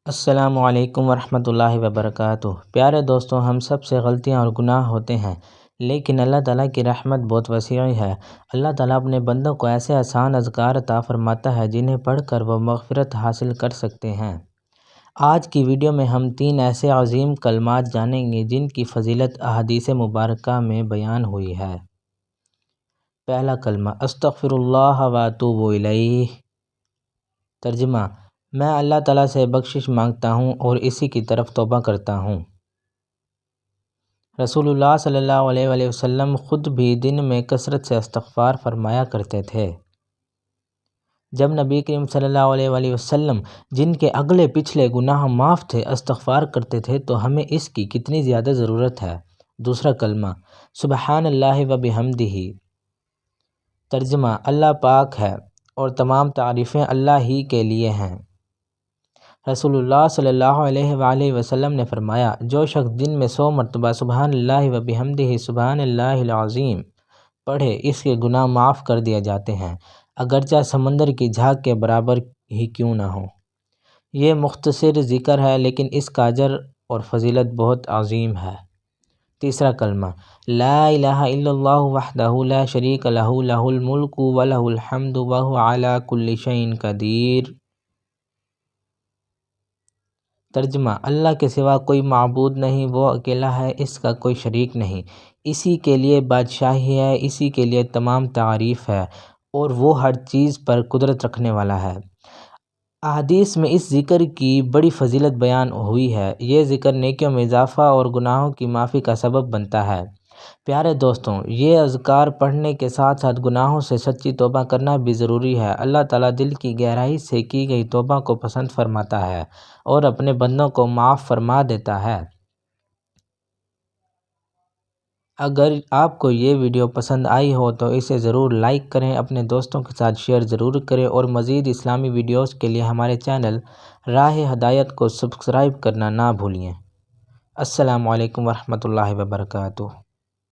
السلام علیکم ورحمۃ اللہ وبرکاتہ۔ پیارے دوستوں، ہم سب سے غلطیاں اور گناہ ہوتے ہیں، لیکن اللہ تعالیٰ کی رحمت بہت وسیع ہے۔ اللہ تعالیٰ اپنے بندوں کو ایسے آسان اذکار عطا فرماتا ہے جنہیں پڑھ کر وہ مغفرت حاصل کر سکتے ہیں۔ آج کی ویڈیو میں ہم 3 ایسے عظیم کلمات جانیں گے جن کی فضیلت احادیث مبارکہ میں بیان ہوئی ہے۔ پہلا کلمہ استغفر اللہ و اتوب الیہ۔ ترجمہ: میں اللہ تعالیٰ سے بخشش مانگتا ہوں اور اسی کی طرف توبہ کرتا ہوں۔ رسول اللہ صلی اللہ علیہ وآلہ وسلم خود بھی دن میں کثرت سے استغفار فرمایا کرتے تھے۔ جب نبی کریم صلی اللہ علیہ وآلہ وسلم جن کے اگلے پچھلے گناہ معاف تھے استغفار کرتے تھے تو ہمیں اس کی کتنی زیادہ ضرورت ہے۔ دوسرا کلمہ سبحان اللہ و بحمدہ۔ ترجمہ: اللہ پاک ہے اور تمام تعریفیں اللہ ہی کے لیے ہیں۔ رسول اللہ صلی اللہ علیہ وآلہ وسلم نے فرمایا، جو شخص دن میں 100 مرتبہ سبحان اللہ و بحمدہ سبحان اللہ العظیم پڑھے، اس کے گناہ معاف کر دیے جاتے ہیں، اگرچہ سمندر کی جھاگ کے برابر ہی کیوں نہ ہو۔ یہ مختصر ذکر ہے لیکن اس کا اجر اور فضیلت بہت عظیم ہے۔ تیسرا کلمہ لا الہ الا اللہ وحدہ لا شریک لہ لہ الملک و لہ الحمد وہو علی کل شیء قدیر۔ ترجمہ: اللہ کے سوا کوئی معبود نہیں، وہ اکیلا ہے، اس کا کوئی شریک نہیں، اسی کے لیے بادشاہی ہے، اسی کے لیے تمام تعریف ہے اور وہ ہر چیز پر قدرت رکھنے والا ہے۔ احادیث میں اس ذکر کی بڑی فضیلت بیان ہوئی ہے۔ یہ ذکر نیکیوں میں اضافہ اور گناہوں کی معافی کا سبب بنتا ہے۔ پیارے دوستوں، یہ اذکار پڑھنے کے ساتھ ساتھ گناہوں سے سچی توبہ کرنا بھی ضروری ہے۔ اللہ تعالیٰ دل کی گہرائی سے کی گئی توبہ کو پسند فرماتا ہے اور اپنے بندوں کو معاف فرما دیتا ہے۔ اگر آپ کو یہ ویڈیو پسند آئی ہو تو اسے ضرور لائک کریں، اپنے دوستوں کے ساتھ شیئر ضرور کریں اور مزید اسلامی ویڈیوز کے لیے ہمارے چینل راہ ہدایت کو سبسکرائب کرنا نہ بھولیں۔ السلام علیکم ورحمۃ اللہ وبرکاتہ۔